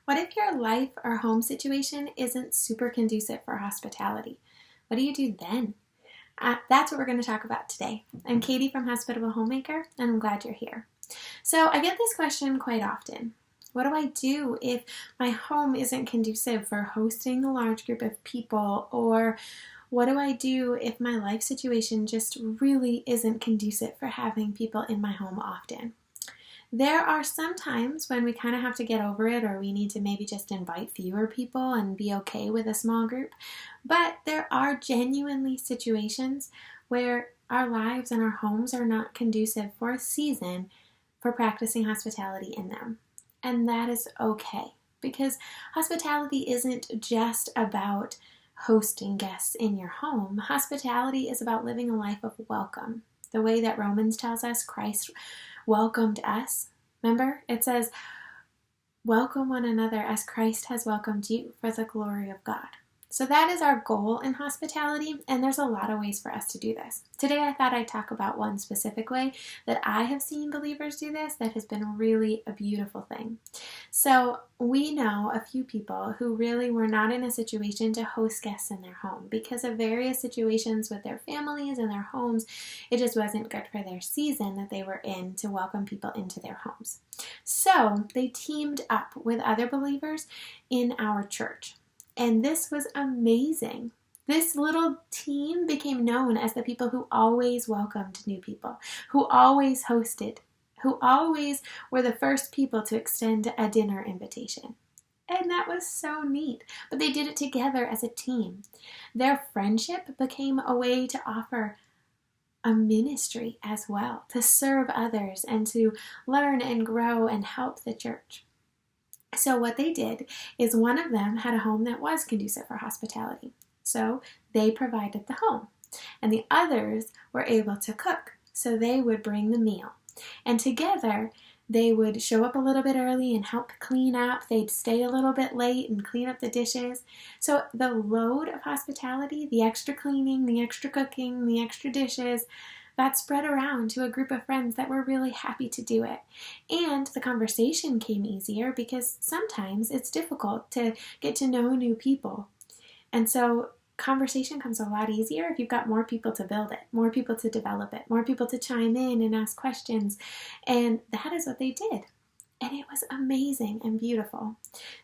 What if your life or home situation isn't super conducive for hospitality? What do you do then? That's what we're going to talk about today. I'm Katie from Hospitable Homemaker, and I'm glad you're here. So I get this question quite often. What do I do if my home isn't conducive for hosting a large group of people? Or what do I do if my life situation just really isn't conducive for having people in my home often? There are some times when we kind of have to get over it, or we need to maybe just invite fewer people and be okay with a small group. But there are genuinely situations where our lives and our homes are not conducive for a season for practicing hospitality in them. And that is okay, because hospitality isn't just about hosting guests in your home. Hospitality is about living a life of welcome. The way that Romans tells us Christ welcomed us. Remember, it says, welcome one another as Christ has welcomed you for the glory of God. So that is our goal in hospitality, and there's a lot of ways for us to do this. Today I thought I'd talk about one specific way that I have seen believers do this that has been really a beautiful thing. So we know a few people who really were not in a situation to host guests in their home because of various situations with their families and their homes. It just wasn't good for their season that they were in to welcome people into their homes. So they teamed up with other believers in our church. And this was amazing. This little team became known as the people who always welcomed new people, who always hosted, who always were the first people to extend a dinner invitation. And that was so neat. But they did it together as a team. Their friendship became a way to offer a ministry as well, to serve others and to learn and grow and help the church. So what they did is one of them had a home that was conducive for hospitality. So they provided the home. And the others were able to cook. So they would bring the meal. And together they would show up a little bit early and help clean up. They'd stay a little bit late and clean up the dishes. So the load of hospitality, the extra cleaning, the extra cooking, the extra dishes, that spread around to a group of friends that were really happy to do it. And the conversation came easier because sometimes it's difficult to get to know new people. And so conversation comes a lot easier if you've got more people to build it, more people to develop it, more people to chime in and ask questions. And that is what they did. And it was amazing and beautiful.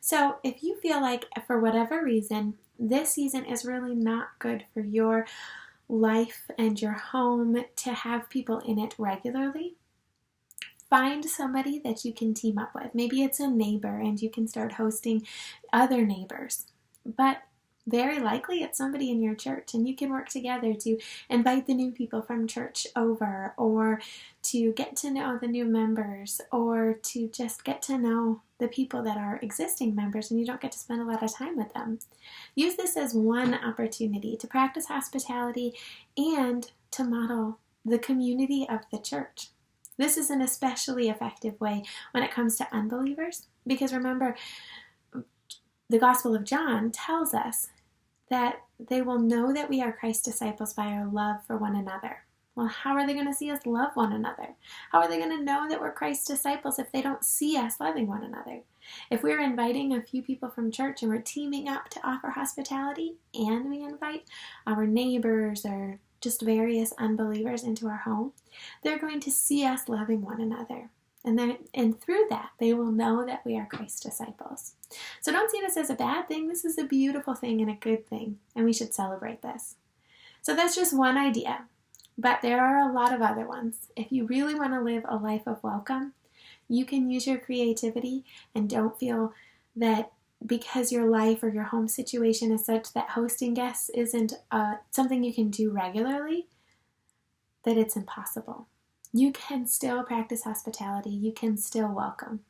So if you feel like for whatever reason, this season is really not good for your life and your home to have people in it regularly, find somebody that you can team up with. Maybe it's a neighbor and you can start hosting other neighbors. But very likely it's somebody in your church, and you can work together to invite the new people from church over, or to get to know the new members, or to just get to know the people that are existing members and you don't get to spend a lot of time with them. Use this as one opportunity to practice hospitality and to model the community of the church. This is an especially effective way when it comes to unbelievers, because remember, the Gospel of John tells us that they will know that we are Christ's disciples by our love for one another. Well, how are they going to see us love one another? How are they going to know that we're Christ's disciples if they don't see us loving one another? If we're inviting a few people from church and we're teaming up to offer hospitality, and we invite our neighbors or just various unbelievers into our home, they're going to see us loving one another. And through that, they will know that we are Christ's disciples. So don't see this as a bad thing. This is a beautiful thing and a good thing, and we should celebrate this. So that's just one idea, but there are a lot of other ones. If you really want to live a life of welcome, you can use your creativity, and don't feel that because your life or your home situation is such that hosting guests isn't something you can do regularly, that it's impossible. You can still practice hospitality. You can still welcome.